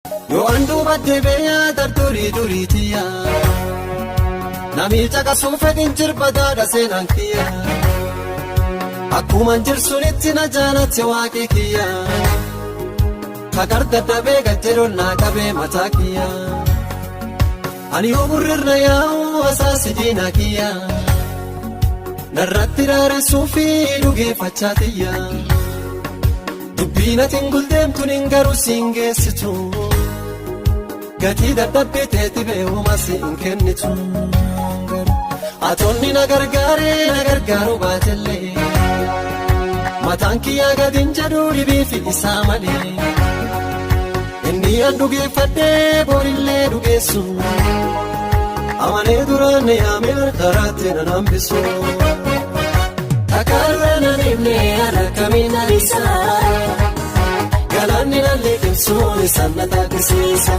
Yoo anduu baddee beeyaa tarturii duriitiya namicha qasuu fedhin jirbataadha seenaan kiyya akkuman jirsunitti na jaalatti waaqii kiyya kagar daddabee gajjeroon naa qabee mataa kiyya ani yoo burrirra yaa'u asaasi diinaa kiyya narratti raaressuu fi dhugeeffachaa tiyya dubbiin atiin guldeemtuun hin garuu siin geessitu gatii dadhabbii teeti beekuma siin kennitu atonni na gargaaru baatellee mataan kiyyaa gadin jedhu dhibii fi isaa malee inni an dhugeeffadhee borillee dhugeessu amanee duraan yaamee harkaraatti nan hambisu akaarra nan himne harkamiin alisaa galaanni nan liqimsuun isaan na taaqisiisa.